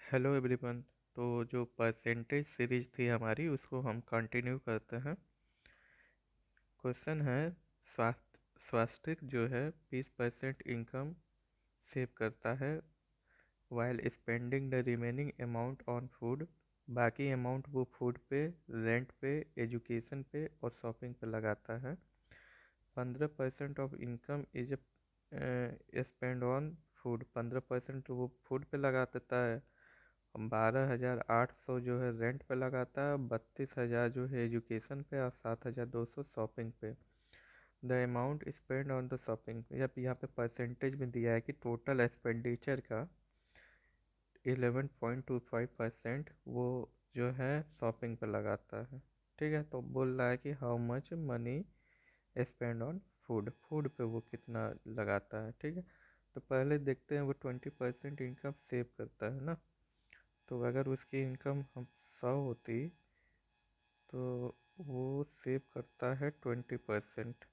Hello everyone. तो जो percentage series थी हमारी उसको हम कंटिन्यू करते हैं। क्वेश्चन है, स्वास्तिक जो है 20% इनकम सेव करता है while spending the remaining amount on food. बाकी अमाउंट वो फूड पे, रेंट पे, एजुकेशन पे और शॉपिंग पे लगाता है। 15% of income is spend on food. 15% वो फूड पे लगा देता है। 12,800 जो है रेंट पे लगाता है, 32,000 जो है एजुकेशन पे और 7,200 शॉपिंग पे। The amount spend on the shopping, जब यहाँ पे परसेंटेज में दिया है कि टोटल एक्सपेंडिचर का 11.25% वो जो है शॉपिंग पे लगाता है। ठीक है, तो बोल रहा है कि how much money spend on food, food पे वो कितना लगाता है। ठीक है, तो पहले देखते हैं वो 20% इनकम सेव करता है ना। तो अगर उसकी इनकम हम 100 होती तो वो सेव करता है 20%।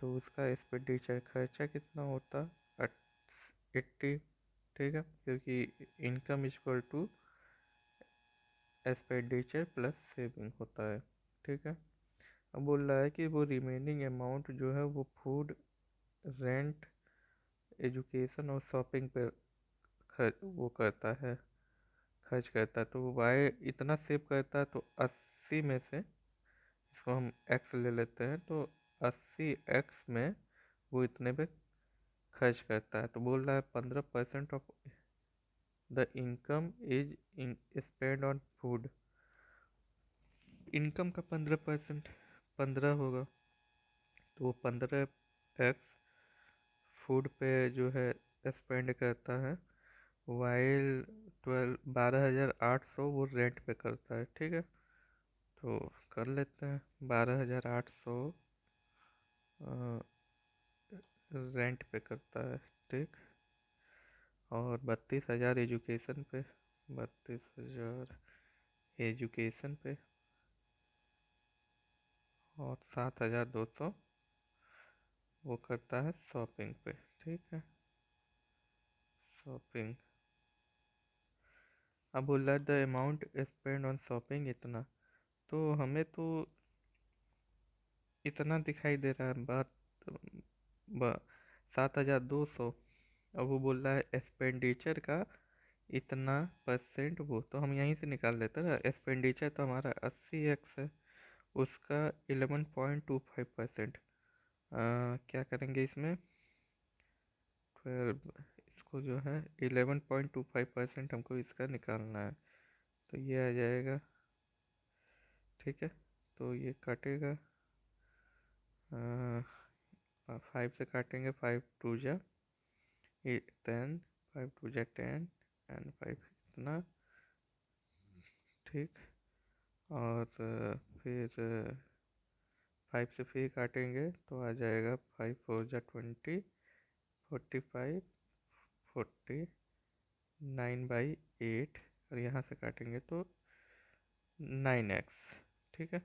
तो उसका एक्सपेंडिचर खर्चा कितना होता? 80। ठीक है, क्योंकि income equal to expenditure plus saving होता है। ठीक है, अब बोल रहा है कि वो रिमेनिंग अमाउंट जो है वो फूड, रेंट, एजुकेशन और शॉपिंग पे वो करता है, खर्च करता है। तो वाई इतना सेव करता है, तो 80 में से इसको हम एक्स ले लेते हैं, तो 80x में वो इतने पे खर्च करता है। तो बोल रहा है 15% of the income is spend on food. Income का 15% 15 होगा, तो वो 15x फूड पे जो है स्पेंड करता है, वाइल 12,800 वो रेंट पे करता है। ठीक है, तो कर लेते हैं 12,800 रेंट पे करता है। ठीक, और 32,000 एजुकेशन पे, 32,000 एजुकेशन पे और 7,200 वो करता है शॉपिंग पे। ठीक है, शॉपिंग। अब बोल रहा है the amount spend on shopping इतना। तो हमें तो इतना दिखाई दे रहा है, बात 7,200। अब वो बोल रहा है एक्सपेंडिचर का इतना परसेंट, वो तो हम यहीं से निकाल लेते हैं ना। एक्सपेंडिचर तो हमारा 80x है, उसका 11.25%। क्या करेंगे इसमें, 12, इसको जो है 11.25% हमको इसका निकालना है। तो ये आ जाएगा। ठीक है, तो ये काटेगा, 5 से काटेंगे, 5 2 जा 10, 5 2 जा 10 एंड 5 इतना। ठीक, और फिर 5 से फिर काटेंगे तो आ जाएगा 5 4 जा 20, 45, 49/8। और यहाँ से काटेंगे तो 9x। ठीक है,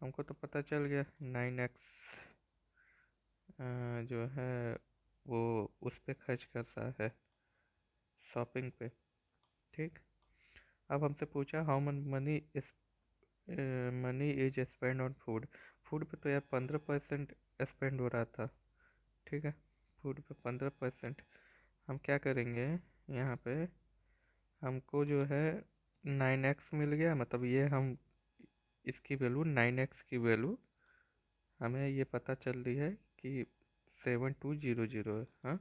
हमको तो पता चल गया 9x जो है वो उस पे खर्च कर रहा है, शॉपिंग पे। ठीक, अब हमसे पूछा how much money is spend on food. Food पे तो यार 15% स्पेंड हो रहा था। ठीक है, फूड पे 15%। हम क्या करेंगे, यहाँ पे हमको जो है 9x मिल गया, मतलब ये हम इसकी वैल्यू 9x की वैल्यू हमें ये पता चल रही है कि 7200 है। हाँ,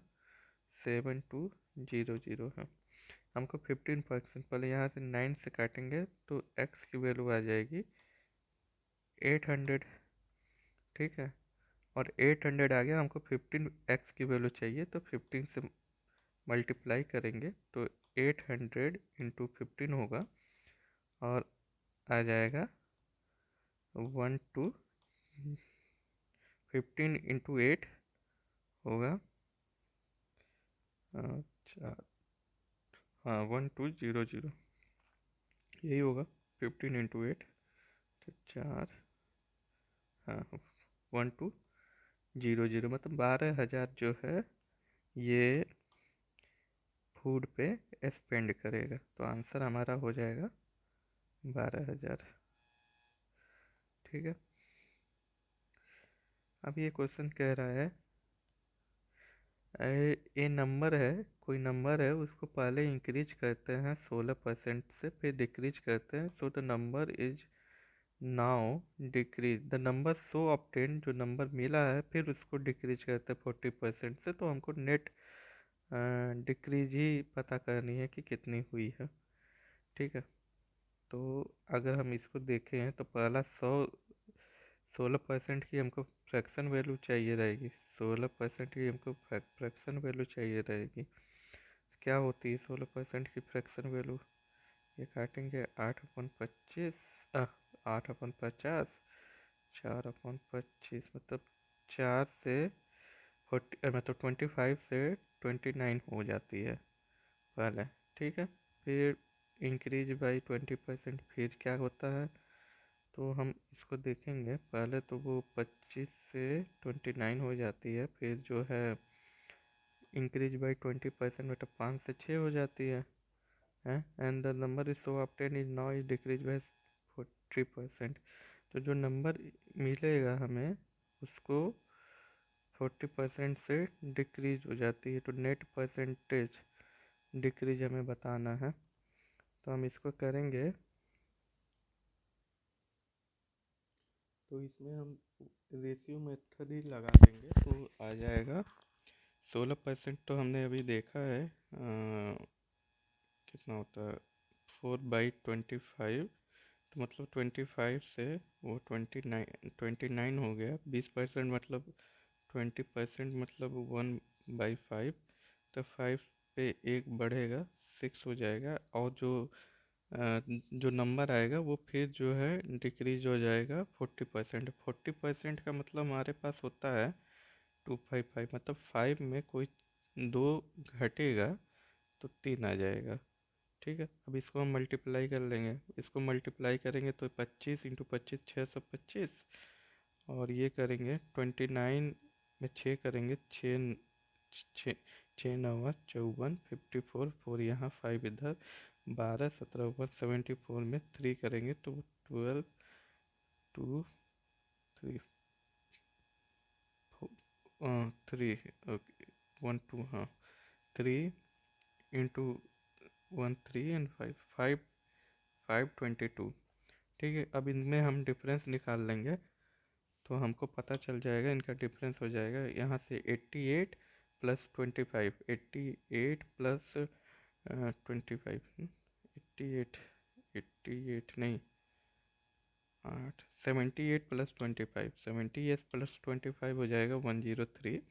7200 है। हमको 15%, पहले यहाँ से 9 से काटेंगे तो x की वैल्यू आ जाएगी 800। ठीक है, और 800 आ गया, हमको 15x की वैल्यू चाहिए, तो 15 से मल्टीप्लाई करेंगे तो 800 × 15 होगा, और आ जाएगा 15 × 8 होगा। अच्छा, हाँ 1200 यही होगा, 15 × 8 तो 4, हाँ 1200, मतलब 12,000 जो है ये फूड पे स्पेंड करेगा। तो आंसर हमारा हो जाएगा 12,000। ठीक है। अब ये क्वेश्चन कह रहा है ये नंबर है, कोई नंबर है, उसको पहले इंक्रीज करते हैं 16% से, फिर डिक्रीज करते हैं, so the number is now decrease. The number so obtain, जो नंबर मिला है फिर उसको डिक्रीज करते हैं 40% से, तो हमको नेट डिक्रीज ही पता करनी है कि कितनी हुई है। ठीक है। तो अगर हम इसको देखें तो पहला 16% की हमको फ्रैक्शन वैल्यू चाहिए रहेगी। 16% की हमको फ्रैक्शन वैल्यू चाहिए रहेगी। क्या होती है 16% की फ्रैक्शन वैल्यू? ये काटेंगे 8/25, 8/50, 4/25, मतलब 4 से 40, मतलब 25 से 29 हो जाती है पहले। ठीक है। फिर इंक्रीज बाई 20%, फिर क्या होता है? तो हम इसको देखेंगे। पहले तो वो 25 से 29 हो जाती है, फिर जो है इंक्रीज बाई 20%, मतलब 5 से 6 हो जाती है। And the number is so obtain is now is decrease by 40%। तो जो नंबर मिलेगा हमें उसको 40% से डिक्रीज हो जाती है, तो नेट परसेंटेज डिक्रीज हमें बताना है। तो हम इसको करेंगे, तो इसमें हम रेशियो मेथड ही लगा देंगे तो आ जाएगा 16%। तो हमने अभी देखा है कितना होता है 4/25, तो मतलब 25 से वो 29 हो गया। 20% मतलब 20% मतलब 1/5, तो 5 पे एक बढ़ेगा, 6 हो जाएगा। और जो नंबर आएगा वो फिर जो है डिक्रीज हो जाएगा 40%। 40% का मतलब हमारे पास होता है 255, मतलब 5 में कोई 2 घटेगा तो 3 आ जाएगा। ठीक है। अब इसको हम मल्टीप्लाई कर लेंगे। इसको मल्टीप्लाई करेंगे तो 25 × 25 625, और ये करेंगे 29 में 6 करेंगे, 6 6 6 9 54, 54, 4 यहाँ 5 इधर, 12 17 ऊपर 74 में 3 करेंगे तो 12 2 3 3 ओके 1 2 हाँ 3 इंटू 1 3 एंड 5 5 522। ठीक है। अब इनमें हम डिफरेंस निकाल लेंगे तो हमको पता चल जाएगा, इनका डिफरेंस हो जाएगा यहाँ से 88 प्लस 25, 88 प्लस 25, 88 88 नहीं 8 78 प्लस 25, 78 प्लस 25 हो जाएगा 103।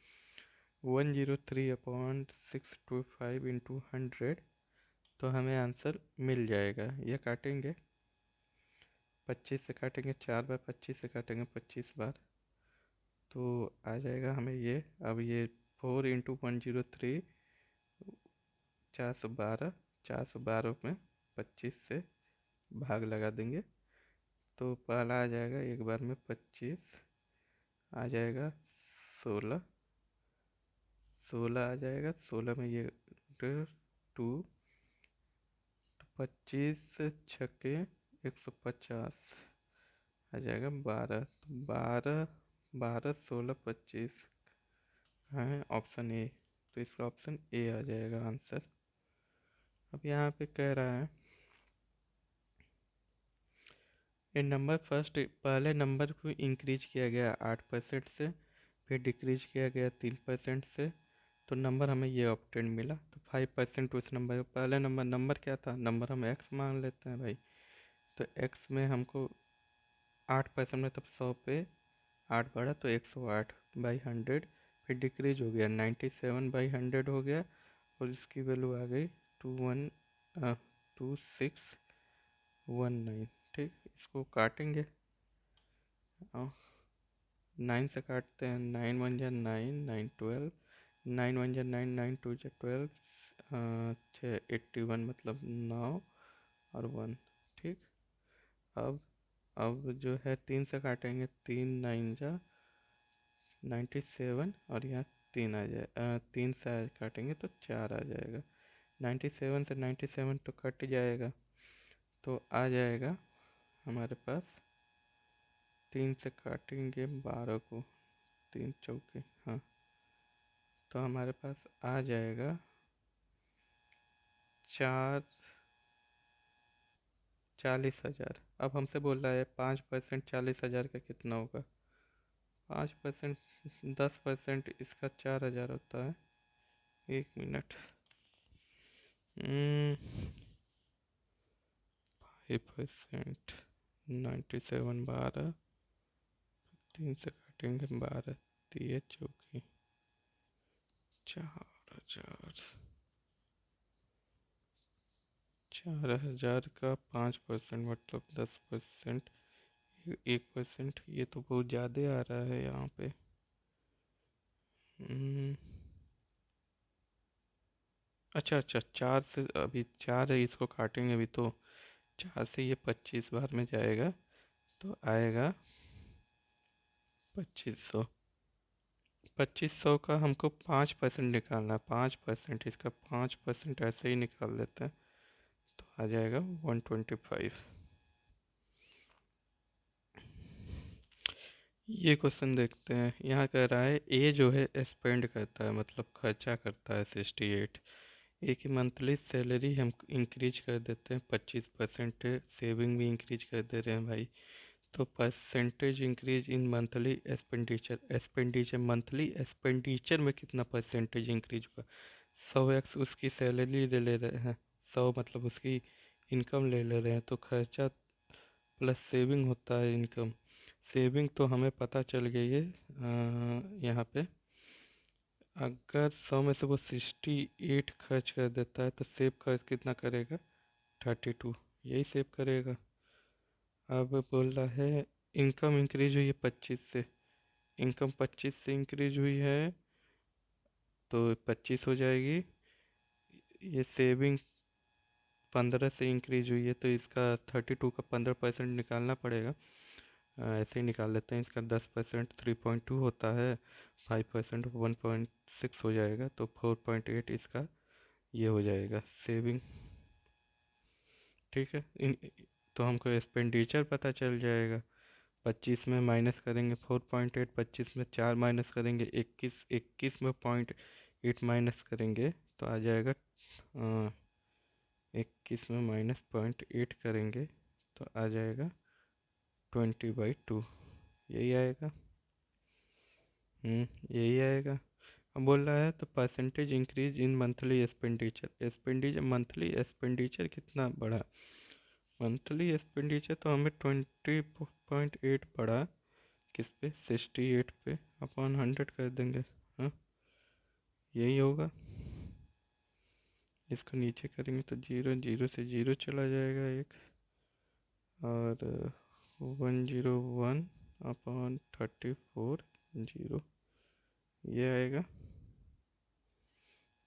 103/625 इंटू 100, तो हमें आंसर मिल जाएगा। ये काटेंगे 25 से, काटेंगे 4/25 से, काटेंगे 25 बार, तो आ जाएगा हमें ये। अब ये 4 × 103, 412, 412 में 25 से भाग लगा देंगे तो पहला आ जाएगा एक बार में 25, आ जाएगा 16, 16 आ जाएगा, 16 में ये 2, 25 छक्के 150 आ जाएगा 12, तो 12 12 16 25 है ऑप्शन ए। तो इसका ऑप्शन ए आ जाएगा आंसर। अब यहाँ पे कह रहा है ये नंबर फर्स्ट, पहले नंबर को इंक्रीज किया गया 8% से, फिर डिक्रीज किया गया 3% से, तो नंबर हमें ये ऑप्टेन मिला। तो 5% उस नंबर, पहले नंबर क्या था? नंबर हम एक्स मान लेते हैं भाई। तो एक्स में हमको 8% में, तब 100 पे 8 बढ़ा तो 108/100, फिर डिक्रीज हो गया 97/100 हो गया, और इसकी वैल्यू आ गई 2619। ठीक। इसको काटेंगे, 9 से काटते हैं, 9 1 जा 9, 9 12, 9 1 जा 9, 9 2 जा 12, 81 मतलब 9 और 1। ठीक। अब जो है 3 से काटेंगे, 3 9 जा 97, और यहाँ 3 आ जाए, 3 से काटेंगे तो 4 आ जाएगा 97 से 97 तो कट जाएगा, तो आ जाएगा हमारे पास, 3 से काटेंगे 12 को, 3 चौके, हाँ, तो हमारे पास आ जाएगा 40,000। अब हमसे बोल रहा है 5% 40,000 का कितना होगा। 5% 10% इसका 4,000 होता है। 1 मिनट। 5% 97 12, 3 से काटेंगे 12, 3 चौकी 4,000। 4,000 का 5% मतलब 10%, 1%, ये तो बहुत ज़्यादा आ रहा है यहाँ पे। अच्छा अच्छा, 4 से, अभी 4 है, इसको काटेंगे अभी तो। 4 से ये 25 बार में जाएगा, तो आएगा 2500। 2500 का हमको 5% निकालना है, 5%, इसका 5% ऐसे ही निकाल लेते हैं, तो आ जाएगा 125। ये क्वेश्चन देखते हैं। यहाँ कह रहा है ए जो है स्पेंड करता है, मतलब खर्चा करता है 68। ए की मंथली सैलरी हम इंक्रीज कर देते हैं 25%, सेविंग भी इंक्रीज कर दे रहे हैं भाई। तो percentage increase in monthly expenditure, expenditure monthly expenditure में कितना परसेंटेज इंक्रीज हुआ। 100x उसकी सैलरी ले रहे हैं, 100 मतलब उसकी इनकम ले रहे हैं, तो खर्चा प्लस सेविंग होता है इनकम। सेविंग तो हमें पता चल गई है यहाँ पे। अगर 100 में से वो 68 खर्च कर देता है, तो सेव खर्च कितना करेगा, 32, यही सेव करेगा। अब बोल रहा है इनकम इंक्रीज हुई है 25 से, इनकम 25 से इंक्रीज हुई है, तो 25 हो जाएगी। ये सेविंग 15 से इंक्रीज हुई है, तो इसका 32 का 15% निकालना पड़ेगा। ऐसे ही निकाल लेते हैं। इसका 10% 3.2 होता है, 5% 1.6 हो जाएगा, तो 4.8 इसका ये हो जाएगा सेविंग। ठीक है, तो हमको एक्सपेंडिचर पता चल जाएगा। 25 में माइनस करेंगे 4.8, 25 में 4 माइनस करेंगे 21, 21 में 0.8 माइनस करेंगे तो आ जाएगा 21 में -0.8 करेंगे तो आ जाएगा 20/2, यही आएगा। यही आएगा। अब बोल रहा है तो percentage increase in monthly expenditure, expenditure monthly expenditure कितना बढ़ा। मंथली एक्सपेंडिचर तो हमें 20.8 बढ़ा, किस पे, 68 पे, अपॉन 100 कर देंगे। हाँ, यही होगा। इसको नीचे करेंगे तो 0, 0 से 0 चला जाएगा एक, और 101 अपॉन 34 0, ये आएगा।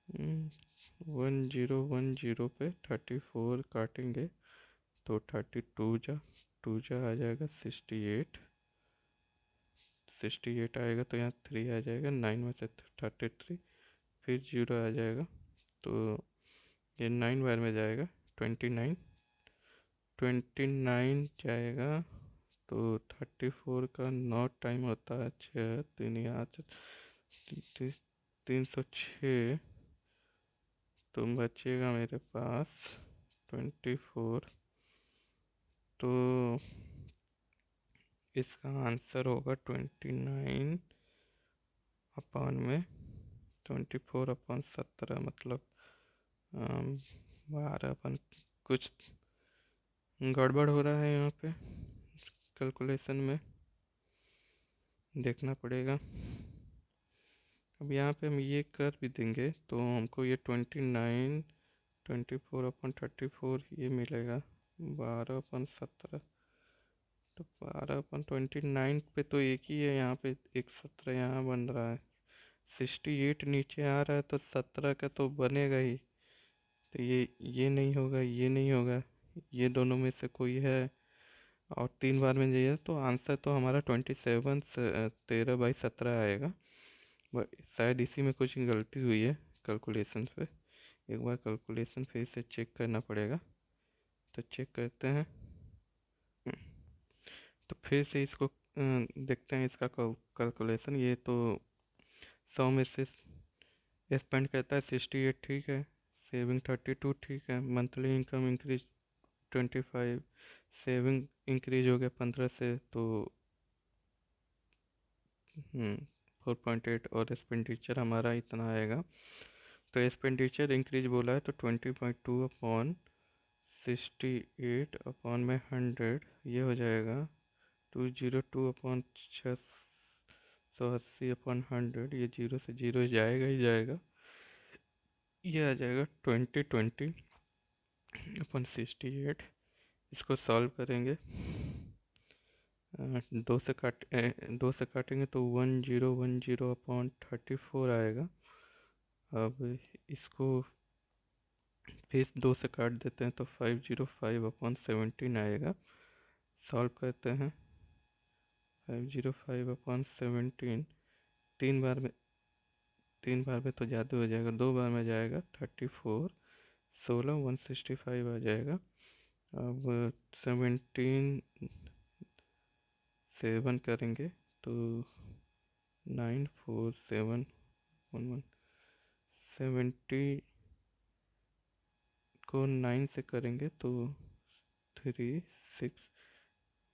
1010 पे 34 काटेंगे तो 32 जा आ जाएगा 68, 68 आएगा तो यहाँ 3 आ जाएगा, 9 में से 33, फिर 0 आ जाएगा, तो ये 9 बार में जाएगा, 29, 29 जाएगा, तो 34 का 9 टाइम होता है 6, 3 यहाँ 306, तो बचेगा मेरे पास 24। तो इसका आंसर होगा 29 अपॉन में 24 अपॉन 17, मतलब 12 अपन, कुछ गड़बड़ हो रहा है यहाँ पे कैलकुलेशन में, देखना पड़ेगा। अब यहाँ पे हम ये कर भी देंगे तो हमको ये 29 24 अपॉन 34 ये मिलेगा, 12/17, तो 12/29 पे तो एक ही है, यहाँ पे एक 17 यहाँ बन रहा है, 68 नीचे आ रहा है, तो 17 का तो बनेगा ही, तो ये नहीं होगा, ये नहीं होगा, ये दोनों में से कोई है, और 3 बार में जाइए तो आंसर तो हमारा 27 13/17 आएगा। शायद इसी में कुछ गलती हुई है कैलकुलेशन पे, एक बार कैलकुलेशन फिर से चेक करना पड़ेगा, तो चेक करते हैं। तो फिर से इसको देखते हैं इसका कैलकुलेशन। ये तो 100 में से स्पेंड करता है 68, ठीक है। सेविंग 32, ठीक है। Monthly income increase 25, saving increase हो गया 15 से, तो 4.8, और एक्सपेंडिचर हमारा इतना आएगा। तो एक्सपेंडिचर इंक्रीज बोला है तो 20.2 अपॉन 68 अपॉन में 100, ये हो जाएगा 202 अपॉन 680 अपॉन 100। ये जीरो से जीरो जाएगा ही जाएगा, ये आ जाएगा 2020 अपॉन 68। इसको सॉल्व करेंगे, दो से काटेंगे तो 1010 अपॉन 34 आएगा। अब इसको फिर दो से काट देते हैं तो 505 अपॉन 17 आएगा। सॉल्व करते हैं, 505 अपॉन 17 तीन बार में तो ज़्यादा हो जाएगा, दो बार में जाएगा 34, 16 165 आ जाएगा। अब 17 7 करेंगे तो 94711, 70 को 9 से करेंगे तो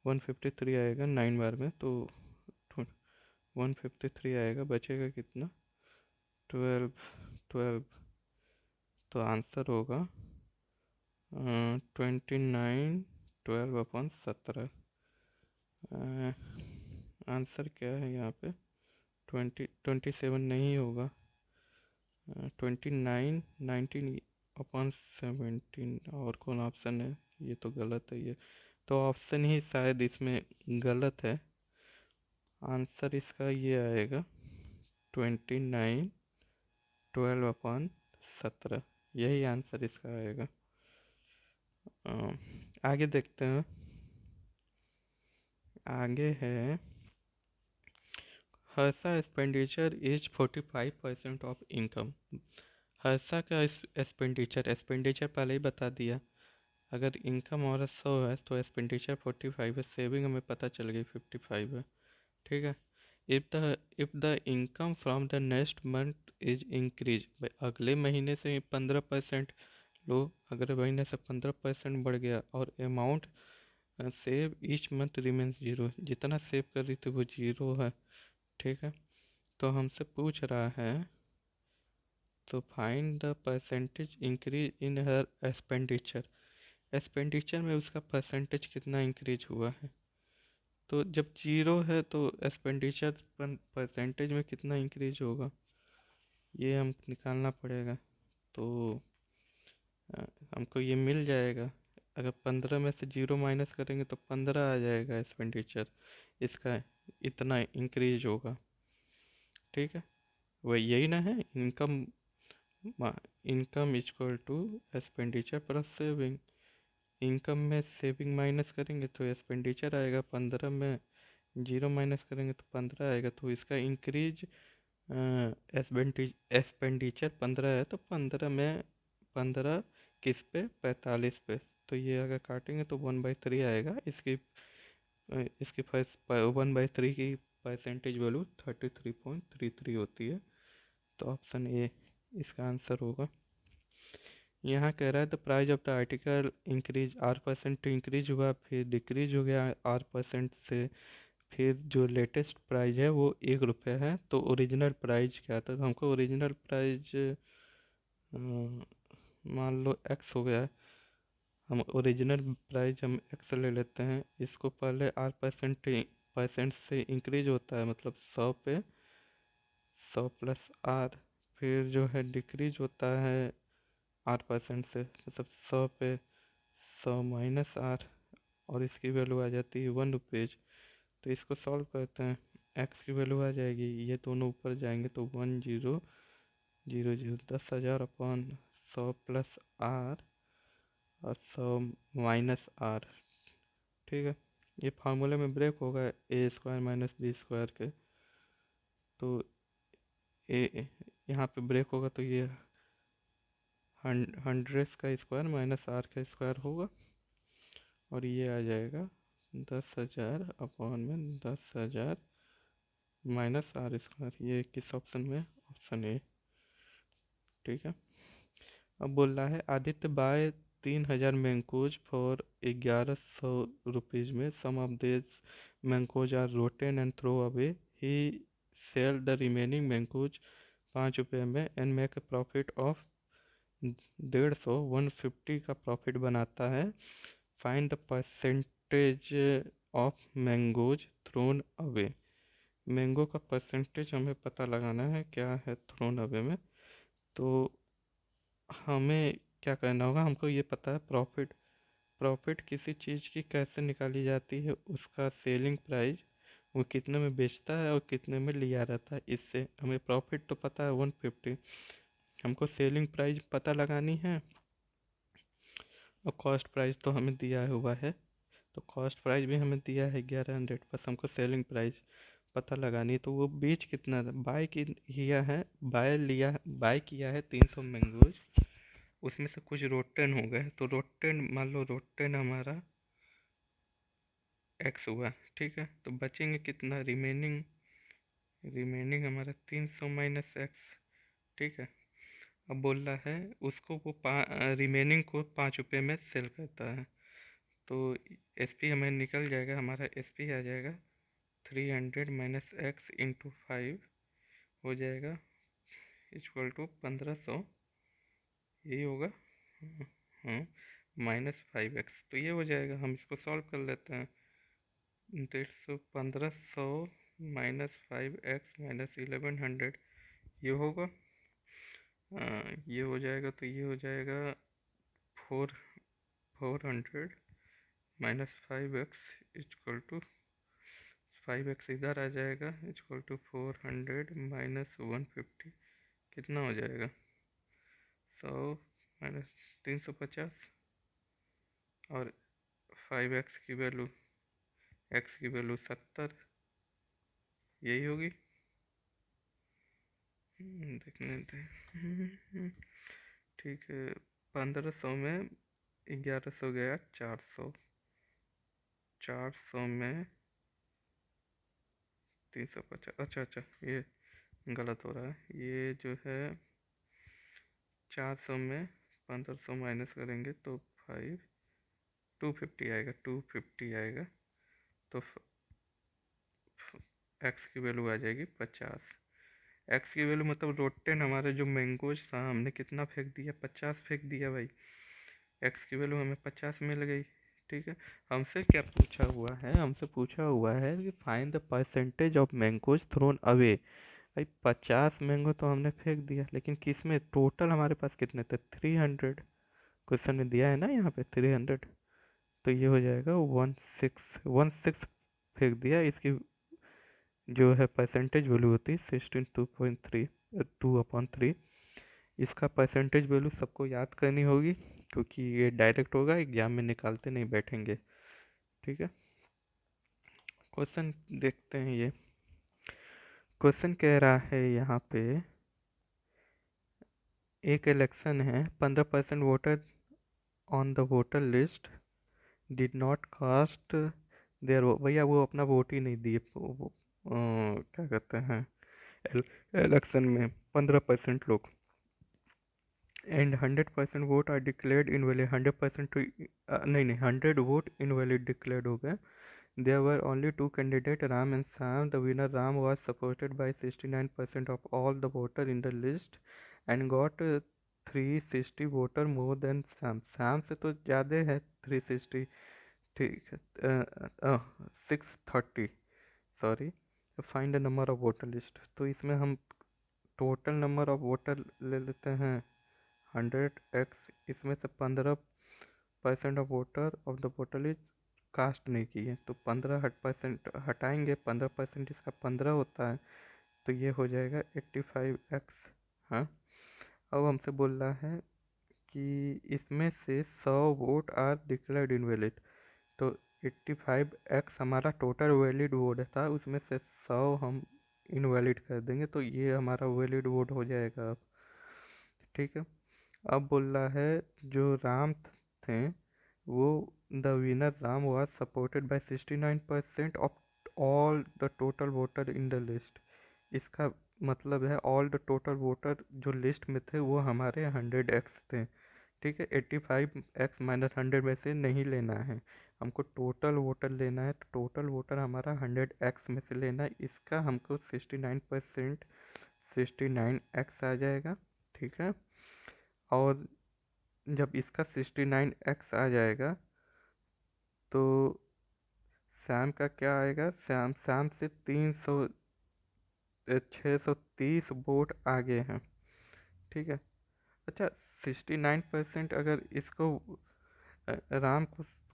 153 आएगा 9 बार में, तो 153 आएगा। बचेगा कितना, 12। तो आंसर होगा 29, 12 अपॉन 17। आंसर क्या है यहाँ पे, 27 नहीं होगा, 29, 19 अपॉन 17। और कौन ऑप्शन है, ये तो गलत है। ये तो ऑप्शन ही शायद इसमें गलत है। आंसर इसका ये आएगा 29, 12 अपॉन 17, यही आंसर इसका आएगा। आगे देखते हैं। आगे है, Harsha expenditure is 45% of income. Harsha का एक्सपेंडिचर पहले ही बता दिया। अगर इनकम और 100 है तो एक्सपेंडिचर 45 है, सेविंग हमें पता चल गई 55 है, ठीक है। If the income from the next month is increase, भाई अगले महीने से 15% लो, अगले महीने से 15% बढ़ गया, और amount save each month remains zero, जितना सेव कर रही थी वो जीरो है, ठीक है। तो हमसे पूछ रहा है, तो find the percentage increase in her expenditure में उसका परसेंटेज कितना इंक्रीज हुआ है। तो जब जीरो है तो एक्सपेंडिचर परसेंटेज में कितना इंक्रीज होगा, ये हम निकालना पड़ेगा। तो हमको ये मिल जाएगा। अगर 15 में से जीरो माइनस करेंगे तो 15 आ जाएगा एक्सपेंडिचर, इसका इतना इंक्रीज होगा, ठीक है। वही यही ना है, income equal to expenditure plus saving. Income में सेविंग माइनस करेंगे तो एक्सपेंडिचर आएगा, 15 में जीरो माइनस करेंगे तो 15 आएगा। तो इसका इंक्रीज एक्सपेंडिचर 15 है, तो 15 में 15 किस पे, 45 पे। तो ये अगर काटेंगे तो 1/3 आएगा। इसकी फर्स्ट 1/3 की परसेंटेज वैल्यू 33.33 होती है। तो ऑप्शन ए इसका आंसर होगा। यहाँ कह रहा है the price of the article increase R% तो इंक्रीज हुआ, फिर डिक्रीज हो गया R% से, फिर जो लेटेस्ट प्राइस है वो ₹1 है। तो ओरिजिनल प्राइस क्या था, तो हमको ओरिजिनल प्राइस मान लो X हो गया है। हम ओरिजिनल प्राइस हम X ले लेते हैं। इसको पहले R% से इंक्रीज होता है, मतलब 100 पे 100 प्लस R, फिर जो है डिक्रीज होता है R% से, मतलब 100 पे 100 माइनस R, और इसकी वैल्यू आ जाती है ₹1। तो इसको सॉल्व करते हैं, x की वैल्यू आ जाएगी, ये दोनों ऊपर जाएंगे तो 1000, 10,000 अपॉन 100 प्लस R और 100 माइनस R, ठीक है। ये फार्मूले में ब्रेक होगा A² माइनस B² के, तो ए यहाँ पे ब्रेक होगा तो ये 100 का स्क्वायर माइनस आर का स्क्वायर होगा, और ये आ जाएगा 10,000 अपॉन में 10,000 माइनस आर स्क्वायर। ये किस ऑप्शन में? Option A. ठीक है। अब बोल रहा है Aditya buy 3,000 mangoes for 1100 rupees में, some of this mangoes are rotten and throw away, he sell the remaining mangoes 5 रुपये में and make a profit of 150 का प्रॉफिट बनाता है। Find the percentage of mangoes thrown away. Mango का percentage हमें पता लगाना है क्या है थ्रोन अवे में। तो हमें क्या करना होगा, हमको ये पता है प्रॉफिट। प्रॉफिट किसी चीज़ की कैसे निकाली जाती है, उसका सेलिंग प्राइस वो कितने में बेचता है और कितने में लिया रहता है। इससे हमें प्रॉफिट तो पता है 150, हमको सेलिंग प्राइस पता लगानी है, और कॉस्ट प्राइस तो हमें दिया हुआ है। तो कॉस्ट प्राइस भी हमें दिया है 1100, बस हमको सेलिंग प्राइस पता लगानी है। तो वो बेच कितना बाय किया है, बाय किया है 300 मैंगोज, उसमें से कुछ रोटेन हो गए, तो रोटेन मान लो रोटेन हमारा एक्स हुआ। ठीक है, तो बचेंगे कितना, रिमेनिंग हमारा 300 माइनस एक्स। ठीक है। अब बोल रहा है उसको वो रिमेनिंग को 5 रुपये में सेल करता है। तो एस पी हमें निकल जाएगा, हमारा एस पी आ जाएगा 300 माइनस एक्स इंटू 5 हो जाएगा इक्वल टू 1500, यही होगा। हाँ, -5x, तो ये हो जाएगा। हम इसको सॉल्व कर लेते हैं। 1500 -5x -1100 ये होगा। ये हो जाएगा, तो ये हो जाएगा 400 -5x इक्वल टू 5x इधर आ जाएगा इक्वल टू 400 माइनस 150, कितना हो जाएगा 100 माइनस 350, और 5x की वैल्यू, x की वैल्यू 70, यही होगी। देखने दे। ठीक है, 1500 में 1100 गया 400, 400 में 350, अच्छा ये गलत हो रहा है। ये जो है 400 में 1500 माइनस करेंगे तो 250 आएगा, 250 आएगा। तो एक्स की वैल्यू आ जाएगी 50। एक्स की वैल्यू मतलब रोटेन हमारे जो मैंगोज था हमने कितना फेंक दिया, 50 फेंक दिया भाई। एक्स की वैल्यू हमें 50 मिल गई। ठीक है। हमसे क्या पूछा हुआ है, हमसे पूछा हुआ है कि find the percentage of mangoes thrown away. भाई 50 मैंगो तो हमने फेंक दिया, लेकिन किस में टोटल हमारे पास कितने थे, 300। क्वेश्चन में दिया है ना यहाँ पे 300, तो ये हो जाएगा 16 फेंक दिया। इसकी जो है परसेंटेज वैल्यू होती है 16 2.3 इसका परसेंटेज वैल्यू सबको याद करनी होगी, क्योंकि ये डायरेक्ट होगा, एग्जाम में निकालते नहीं बैठेंगे। ठीक है। क्वेश्चन देखते हैं। ये क्वेश्चन कह रहा है यहाँ पे एक इलेक्शन है, 15% voter on the voter list did not cast there. भैया वो अपना वोट ही नहीं दिए, क्या कहते हैं, इलेक्शन में 15% लोग, and 100% vote are declared invalid. 100% तो नहीं, 100 वोट इनवैलिड डिक्लेयर्ड हो गए। There were only two candidates, Ram and Sam. The winner Ram was supported by 69% of all the voters in the list and got 360 voter more than Sam. Sam से तो ज़्यादा है 360। ठीक है, 630, sorry. Find the number of voter list, तो इसमें हम total number of voter ले लेते हैं 100x, इसमें से 15% of voter of the voter list cast नहीं की है, तो 15% हटाएंगे, 15% इसका 15 होता है, तो ये हो जाएगा 85x। हाँ। अब हमसे बोल रहा है कि इसमें से 100 वोट आर डिक्लेयर्ड इनवैलिड, तो 85x हमारा टोटल वैलिड वोट था, उसमें से 100 हम इनवैलिड कर देंगे, तो ये हमारा वैलिड वोट हो जाएगा अब। ठीक है। अब बोल रहा है जो राम थे वो the winner Ram was supported by 69% of all the total voter in the list. इसका मतलब है ऑल द टोटल वोटर जो लिस्ट में थे वो हमारे 100x थे। ठीक है, 85x-100 में से नहीं लेना है, हमको टोटल वोटर लेना है। तो टोटल वोटर हमारा 100x में से लेना है, इसका हमको 69%, 69x आ जाएगा। ठीक है, और जब इसका 69x आ जाएगा तो सैम का क्या आएगा, सैम सैम से 630 वोट आगे हैं। ठीक है, अच्छा 69% अगर इसको राम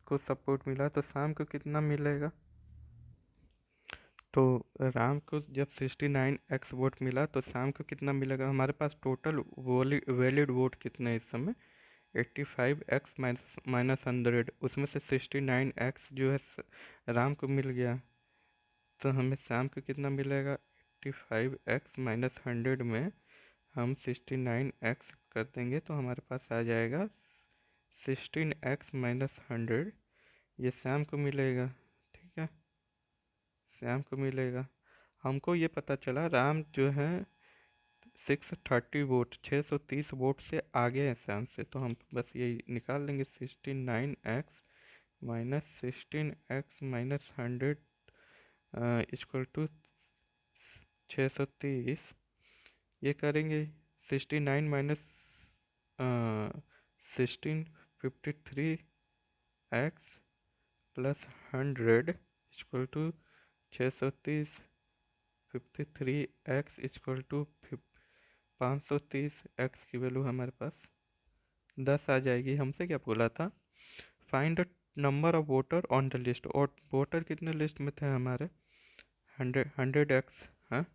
को सपोर्ट मिला तो शाम को कितना मिलेगा? तो राम को जब 69x वोट मिला तो शाम को कितना मिलेगा? हमारे पास टोटल वैलिड वोट कितने हैं इस समय? 85x माइनस 100, उसमें से 69x जो है राम को मिल गया, तो हमें शाम को कितना मिलेगा? 85x माइनस 100 में हम 69x कर देंगे तो हमारे पास आ जाएगा 16x माइनस 100, ये शाम को मिलेगा। ठीक है, शाम को मिलेगा। हमको ये पता चला राम जो है 630 वोट से आगे है शाम से, तो हम बस यही निकाल लेंगे 69x minus 16x minus 100 equal to 630। ये करेंगे 69 minus 1653x plus 100 equal to 630। 53x equal to 530x की वैल्यू हमारे पास 10 आ जाएगी। हमसे क्या बोला था? Find the number of voter on the list, और वोटर कितने लिस्ट में थे हमारे? 100x। हाँ,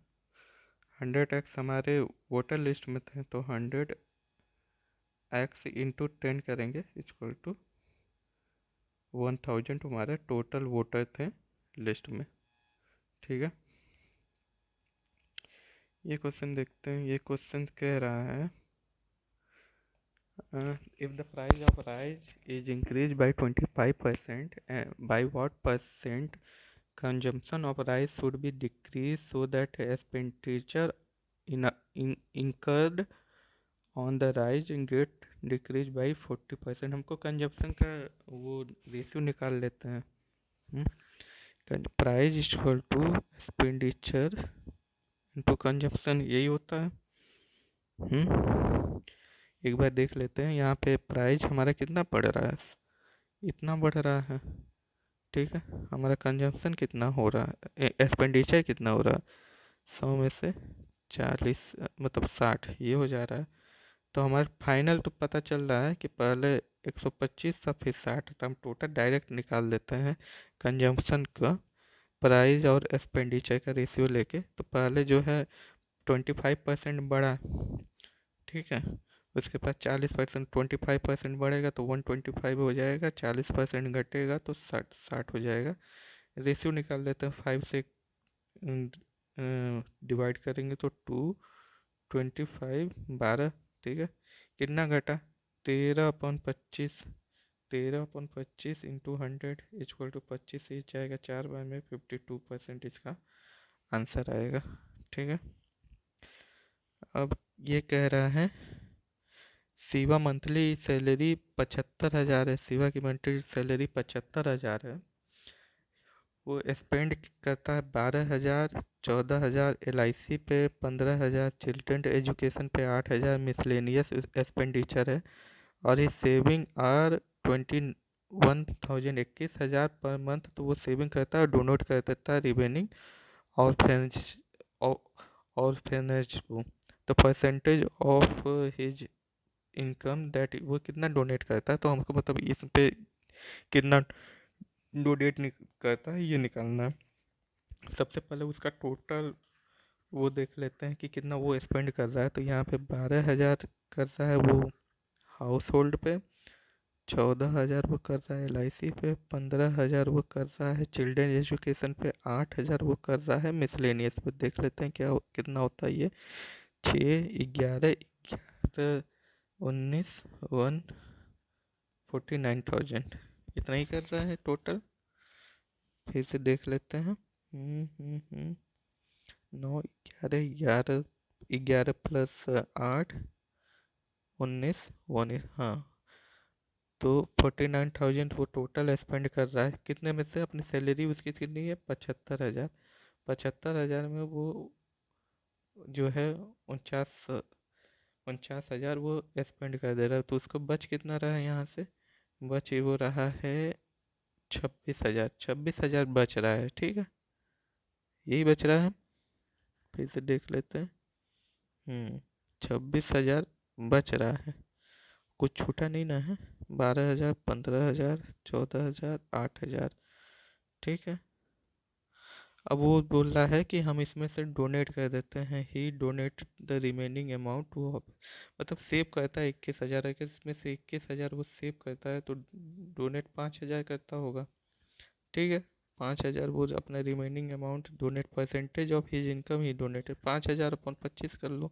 100x हमारे वोटर लिस्ट में थे, तो 100x इंटू 10 करेंगे इक्वल टू 1000 हमारे टोटल वोटर थे लिस्ट में। ठीक है, ये क्वेश्चन देखते हैं। ये क्वेश्चन कह रहा है if the price of rice is increased by 25%, by what percent consumption of rice should be decreased so that expenditure incurred on the rice get decreased by 40%। हमको कंजप्शन का वो रेशियो निकाल लेते हैं। Price equal to expenditure into consumption, यही होता है। एक बार देख लेते हैं, यहाँ पे प्राइस हमारा कितना बढ़ रहा है, इतना बढ़ रहा है। ठीक है, हमारा कंजम्पशन कितना हो रहा है, एक्सपेंडिचर कितना हो रहा है, 100 में से 40 मतलब 60 ये हो जा रहा है। तो हमारा फाइनल तो पता चल रहा है कि पहले 125 था फिर 60, तो हम टोटल डायरेक्ट निकाल लेते हैं कंजम्पशन का प्राइस और एक्सपेंडिचर का रेशियो लेके। तो पहले जो है 25% बढ़ा, ठीक है, उसके बाद 40%, 25% बढ़ेगा तो 125 हो जाएगा, 40% घटेगा तो 60 हो जाएगा। रेशियो निकाल लेते हैं, 5 से डिवाइड करेंगे तो 225 12। ठीक है, कितना घटा? 13/25, 13/25 इंटू 100 इक्वल टू 25 ही जाएगा 4 बार में, 52% इसका आंसर आएगा। ठीक है, अब ये कह रहा है शिवा मंथली सैलरी 75,000 है, शिवा की मंथली सैलरी 75,000 है, वो स्पेंड करता है 12,000, 14,000 LIC पे, 15,000 चिल्ड्रन एजुकेशन पे, 8,000 मिसलेनियस एक्सपेंडिचर है, और ये सेविंग आर 21,000, 21,000 पर मंथ तो वो सेविंग करता है, डोनेट कर देता है रिमेनिंग और ऑर्फेनेज को। तो percentage of his income that, वो कितना डोनेट करता है, तो हमको मतलब इस पे कितना डोनेट करता है ये निकालना है। सबसे पहले उसका टोटल वो देख लेते हैं कि कितना वो स्पेंड कर रहा है। तो यहाँ पे 12,000 कर रहा है वो हाउस होल्ड पे, 14,000 वो कर रहा है LIC पे, 15,000 वो कर रहा है चिल्ड्रन एजुकेशन पे, 8,000 वो कर रहा है मिसलेनियस पे। देख लेते हैं क्या कितना होता है ये, 6, 11, 11 19 49,000 इतना ही कर रहा है टोटल। फिर से देख लेते हैं। 9 11 11 11 प्लस 8 19 19 हाँ। तो 49,000 वो टोटल स्पेंड कर रहा है। कितने में से? अपनी सैलरी उसकी कितनी है? 75,000। 75,000 में वो जो है 49,000 वो स्पेंड कर दे रहा है। तो उसको बच कितना रहा है यहाँ से? बच वो रहा है 26,000। 26,000 बच रहा है, ठीक है, यही बच रहा है। फिर से देख लेते हैं। 26,000 बच रहा है, कुछ छूटा नहीं ना है। 12,000 15,000 14,000 8,000, ठीक है। अब वो बोल रहा है कि हम इसमें से डोनेट कर देते हैं। ही डोनेट द रिमेनिंग अमाउंट। वो मतलब सेव करता है 21,000 है, इसमें से 21,000 वो सेव करता है, तो डोनेट 5,000 करता होगा, ठीक है। 5,000 वो अपना remaining amount donate, percentage of his income he donated. 5,000 upon 25 कर लो।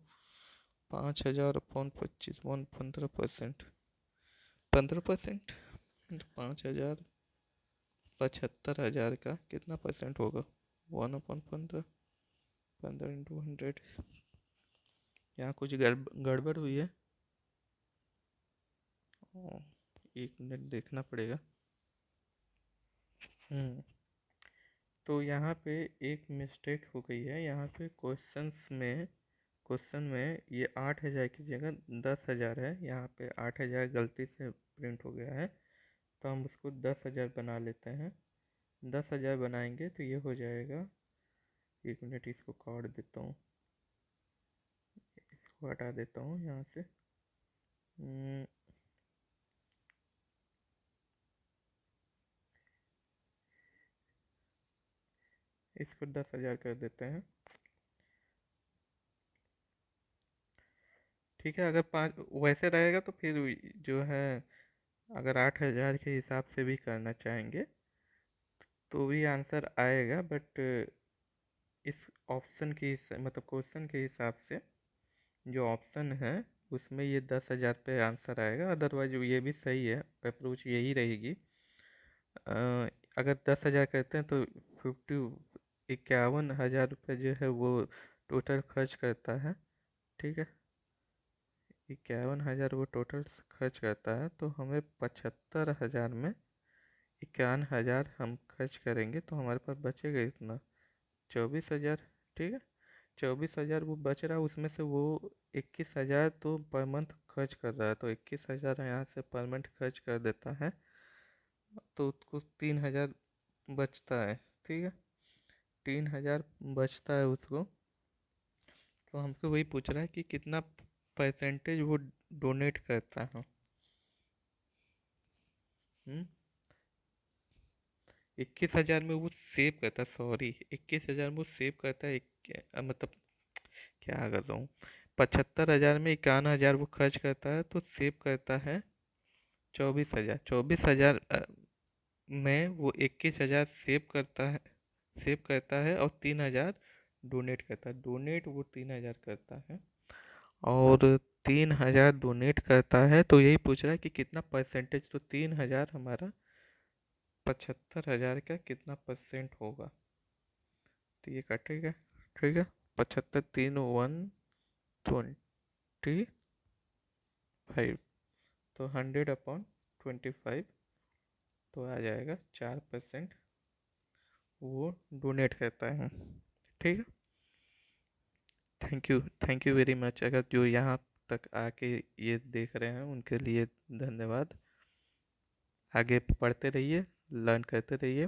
5,000 अपॉन 25 15%। 15%, 5,000 75,000 का कितना परसेंट होगा? 1/15। 15 × 100। यहाँ कुछ गड़बड़ हुई है। एक मिनट देखना पड़ेगा। तो यहाँ पे एक मिस्टेक हो गई है। यहाँ पे क्वेश्चन में ये 8,000 की जगह 10,000 है। यहाँ पे 8,000 गलती से प्रिंट हो गया है, तो हम उसको 10,000 बना लेते हैं। 10,000 बनाएंगे तो ये हो जाएगा। एक मिनट इसको काट देता हूँ, इसको हटा देता हूँ यहाँ से। इसको 10,000 कर देते हैं, ठीक है। अगर 5 वैसे रहेगा तो फिर जो है, अगर 8,000 के हिसाब से भी करना चाहेंगे तो भी आंसर आएगा, बट इस ऑप्शन के मतलब क्वेश्चन के हिसाब से जो ऑप्शन है उसमें ये 10,000 पे आंसर आएगा। अदरवाइज ये भी सही है, अप्रोच यही रहेगी। अगर 10,000 करते हैं तो 51,000 रुपये जो है वो टोटल खर्च करता है, ठीक है। 51,000 वो टोटल खर्च करता है, तो हमें 75,000 में 51,000 हम खर्च करेंगे तो हमारे पास बचेगा इतना 24,000, ठीक है। 24,000 वो बच रहा है, उसमें से वो 21,000 तो पर मंथ खर्च कर रहा है, तो 21,000 यहाँ से पर मंथ खर्च कर देता है, तो उसको 3,000 बचता है, ठीक है। 3,000 बचता है उसको। तो हमसे वही पूछ रहा है कि कितना परसेंटेज वो डोनेट करता है। 21,000 में वो सेव करता है, सॉरी 21,000 में वो सेव करता है। मतलब क्या कर रहा हूँ, 75,000 में 51,000 वो खर्च करता है, तो सेव करता है 24,000। 24,000 में वो 21,000 सेव करता है और 3,000 डोनेट करता है। डोनेट वो 3,000 करता है, और 3,000 डोनेट करता है, तो यही पूछ रहा है कि कितना परसेंटेज। तो 3,000 हमारा 75,000 का कितना परसेंट होगा, तो ये कटेगा, ठीक है। 75 3 125, तो 100/25 तो आ जाएगा 4% वो डोनेट करता है, ठीक है। Thank you very much. अगर जो यहाँ तक आके ये देख रहे हैं उनके लिए धन्यवाद। आगे पढ़ते रहिए, लर्न करते रहिए।